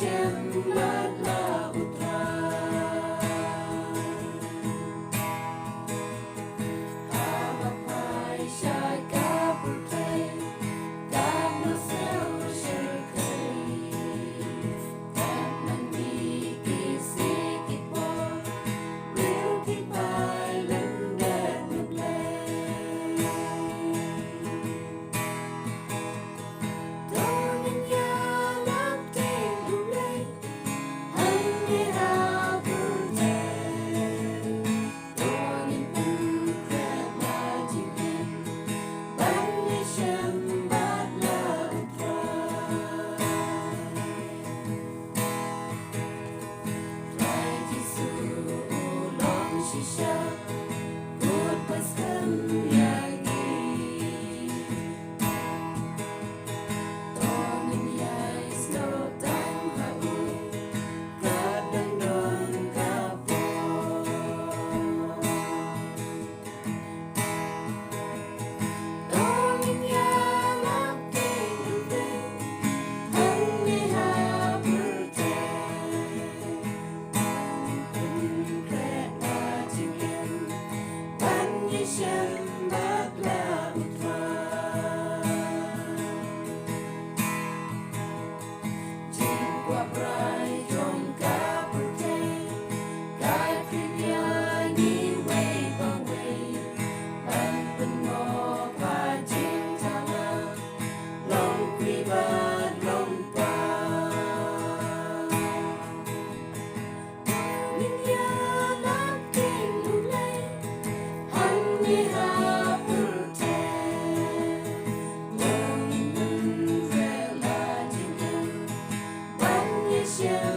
Sembatlah putra Habapai syaka putri Kamu sel syarkai Dan nandiki sikit po Real kipai lendat nuklay Donin yanak ting nuklay Hanggi hapurtay Donin pukret majibin Bani sembatlah utray Try jisu ulong shisha Kut paskan yagi Donin yai slow time hau Kadang don kapo Donin yanak ting nuklay Hanggi hapurtay Pukret majibin Bani sembatlah utray Jingkwa prai trong kapurtay Kai kriyangi way bang way Ban penmo pa jing tala Long kribat long pa Donin yanak ting nuklay Hanggi hapurtay Donin rela jingin Bani sembatlah